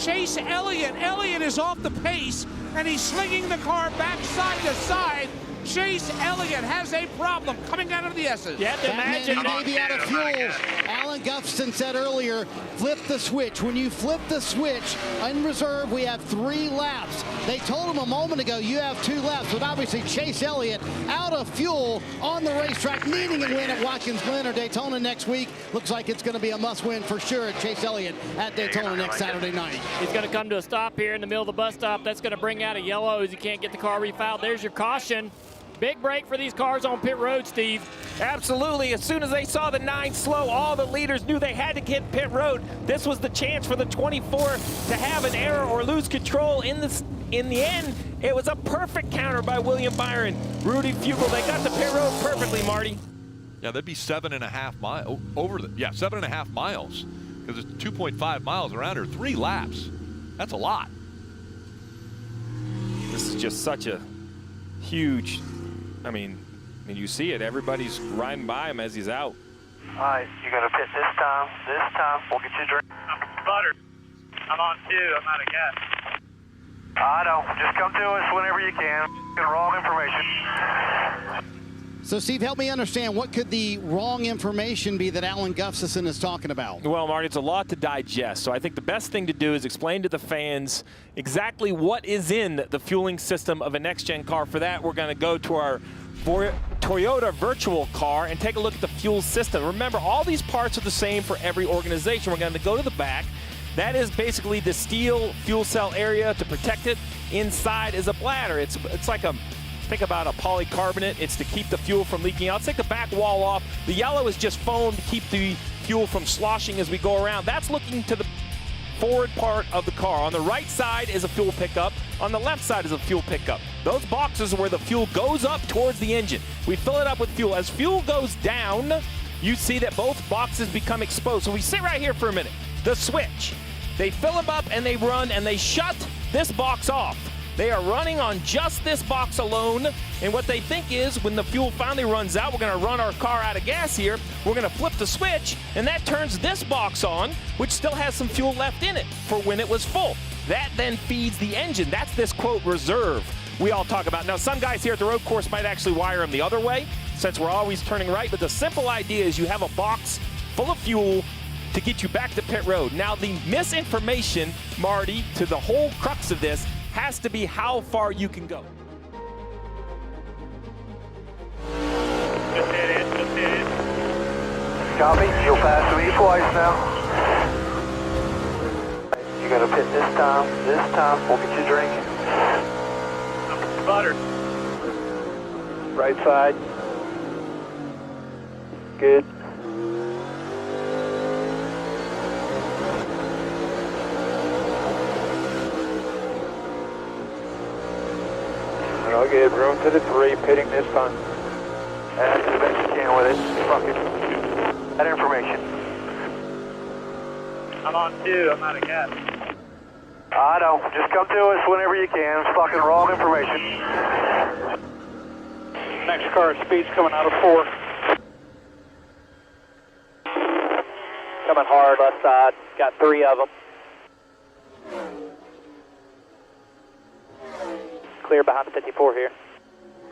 Chase Elliott. Elliott is off the pace, and he's slinging the car back side to side. Chase Elliott has a problem coming out of the S's. You have to imagine. He may be out of fuel. Alan Gustafson said earlier, flip the switch. When you flip the switch, in reserve, we have 3 laps. They told him a moment ago, you have 2 laps, but obviously Chase Elliott out of fuel on the racetrack, needing a win at Watkins Glen or Daytona next week. Looks like it's going to be a must-win for sure at Chase Elliott at Daytona next Saturday night. He's going to come to a stop here in the middle of the bus stop. That's going to bring out a yellow as he can't get the car refiled. There's your caution. Big break for these cars on pit road, Steve. Absolutely. As soon as they saw the 9 slow, all the leaders knew they had to get pit road. This was the chance for the 24 to have an error or lose control. In the end, it was a perfect counter by William Byron. Rudy Fugle, they got the pit road perfectly, Marty. Yeah, that'd be 7.5 miles over the 7.5 miles, because it's 2.5 miles around here, 3 laps. That's a lot. This is just such a huge. I mean, you see it. Everybody's riding by him as he's out. All right, you're going to pit this time. This time, we'll get you a drink. Butter. I'm on 2. I'm out of gas. I know. Just come to us whenever you can. Get wrong information. So, Steve, help me understand, what could the wrong information be that Alan Gustafson is talking about? Well, Marty, it's a lot to digest. So I think the best thing to do is explain to the fans exactly what is in the fueling system of a next-gen car. For that, we're going to go to our Toyota virtual car and take a look at the fuel system. Remember, all these parts are the same for every organization. We're going to go to the back. That is basically the steel fuel cell area to protect it. Inside is a bladder. It's like a, think about a polycarbonate. It's to keep the fuel from leaking out. Let's take the back wall off. The yellow is just foam to keep the fuel from sloshing as we go around. That's looking to the forward part of the car. On the right side is a fuel pickup. On the left side is a fuel pickup. Those boxes are where the fuel goes up towards the engine. We fill it up with fuel. As fuel goes down, you see that both boxes become exposed. So we sit right here for a minute. The switch. They fill them up and they run and they shut this box off. They are running on just this box alone, and what they think is when the fuel finally runs out, we're going to run our car out of gas here, we're going to flip the switch, and that turns this box on, which still has some fuel left in it for when it was full. That then feeds the engine. That's this, quote, reserve we all talk about. Now, some guys here at the road course might actually wire them the other way, since we're always turning right, but the simple idea is you have a box full of fuel to get you back to pit road. Now, the misinformation, Marty, to the whole crux of this has to be how far you can go. Just hit it. Just hit it. Copy. You'll pass me twice now. You're going to pit this time. This time, we'll get you a drink. Butter. Right side. Good. All good. Room to the 3, pitting this time. And do the best you can with it. Fuck it. That information. I'm on 2. I'm out of gas. I know. Just come to us whenever you can. It's fucking wrong information. Next car speed's coming out of 4. Coming hard left side. Got 3 of them. Clear behind the 54 here.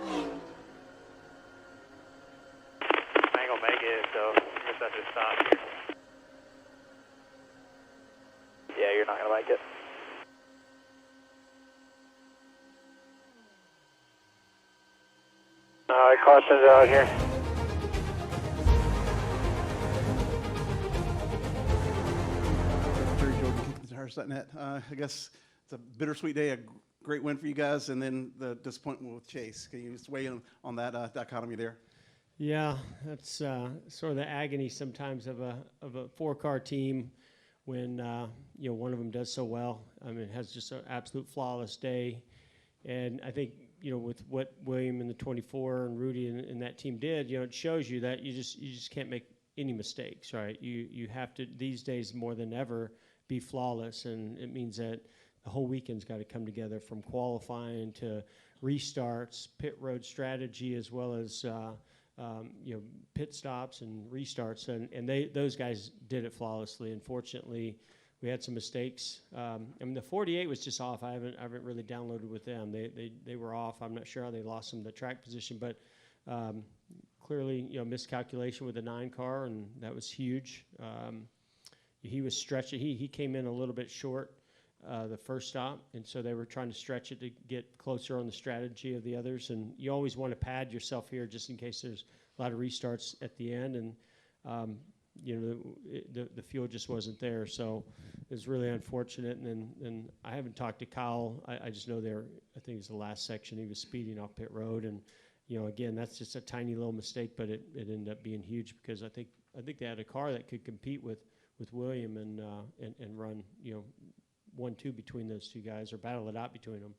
I ain't gonna make it, so I guess I just stop here. Yeah, you're not gonna like it. All right, caution's out here. I guess it's a bittersweet day, a great win for you guys, and then the disappointment with Chase. Can you just weigh in on that dichotomy there? Yeah, that's sort of the agony sometimes of a 4-car team when one of them does so well. I mean, it has just an absolute flawless day, and I think with what William and the 24 and Rudy and that team did, it shows you that you just can't make any mistakes, right? You have to, these days more than ever, be flawless, and it means that the whole weekend's got to come together, from qualifying to restarts, pit road strategy, as well as pit stops and restarts, and those guys did it flawlessly. Unfortunately, we had some mistakes. I mean, the 48 was just off. I haven't really downloaded with them. They were off. I'm not sure how they lost some of the track position, but clearly, miscalculation with the 9 car, and that was huge. He was stretching. He came in a little bit short the first stop, and so they were trying to stretch it to get closer on the strategy of the others. And you always want to pad yourself here just in case there's a lot of restarts at the end. And the fuel just wasn't there, so it was really unfortunate. And I haven't talked to Kyle. I just know I think it was the last section, he was speeding off pit road, and again, that's just a tiny little mistake, but it ended up being huge because I think they had a car that could compete with William and run 1-2 between those two guys, or battle it out between them.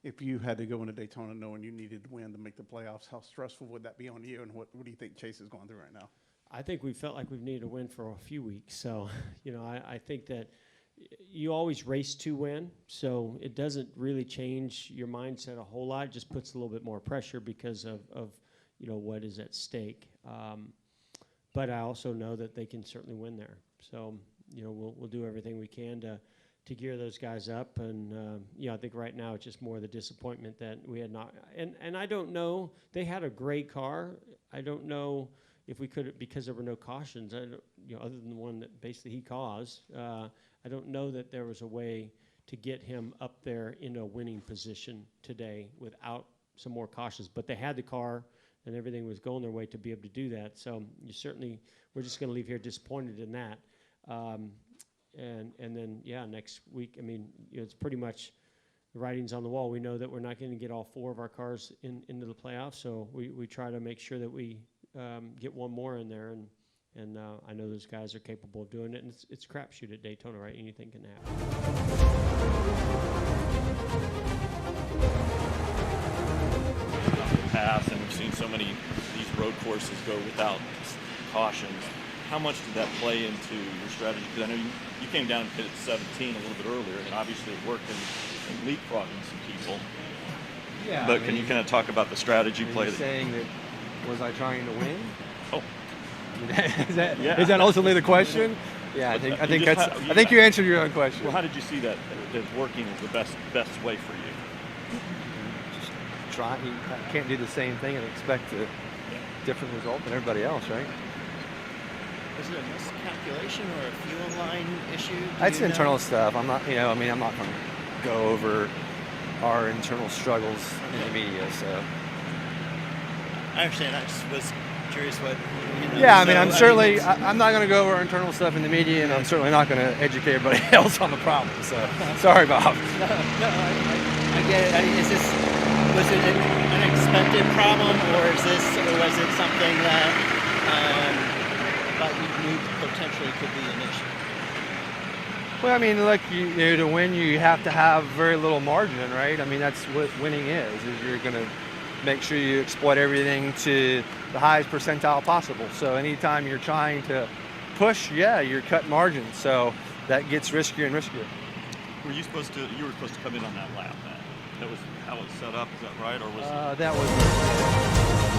If you had to go into Daytona knowing you needed to win to make the playoffs, how stressful would that be on you, and what do you think Chase is going through right now? I think we felt like we've needed to win for a few weeks. So, I think that you always race to win, so it doesn't really change your mindset a whole lot. It just puts a little bit more pressure because of what is at stake. But I also know that they can certainly win there. So, we'll do everything we can to gear those guys up. And, I think right now it's just more the disappointment that we had not. And I don't know. They had a great car. I don't know if we could, because there were no cautions, other than the one that basically he caused. I don't know that there was a way to get him up there in a winning position today without some more cautions. But they had the car, and everything was going their way to be able to do that. So we're just going to leave here disappointed in that. And then, next week, I mean, it's pretty much the writing's on the wall. We know that we're not going to get all 4 of our cars into the playoffs, so we try to make sure that we get one more in there, and I know those guys are capable of doing it. And it's a crapshoot at Daytona, right? Anything can happen. Path, and we've seen so many these road courses go without cautions. How much did that play into your strategy? Because I know you came down and hit at 17 a little bit earlier, and obviously it worked in leapfrogging some people. Yeah. But can you kind of talk about the strategy play? Saying that, was I trying to win? Oh. Is that ultimately the question? Yeah, I think you answered your own question. Well, how did you see that working as the best way for you? Just try. You can't do the same thing and expect a different result than everybody else, right? Is it a miscalculation or a fuel line issue? That's internal stuff. I'm not going to go over our internal struggles in the media. So I understand. I just was curious what. Yeah, I mean, I'm not going to go over our internal stuff in the media, and I'm certainly not going to educate everybody else on the problem. So sorry, Bob. No, I get it. Was it an unexpected problem, or was it something that you knew potentially could be an issue? Well, I mean, look, to win, you have to have very little margin, right? I mean, that's what winning is you're going to make sure you exploit everything to the highest percentile possible. So anytime you're trying to push, you're cutting margins. So that gets riskier and riskier. You were supposed to come in on that lap, Matt. That was how it was set up, is that right? Or was that was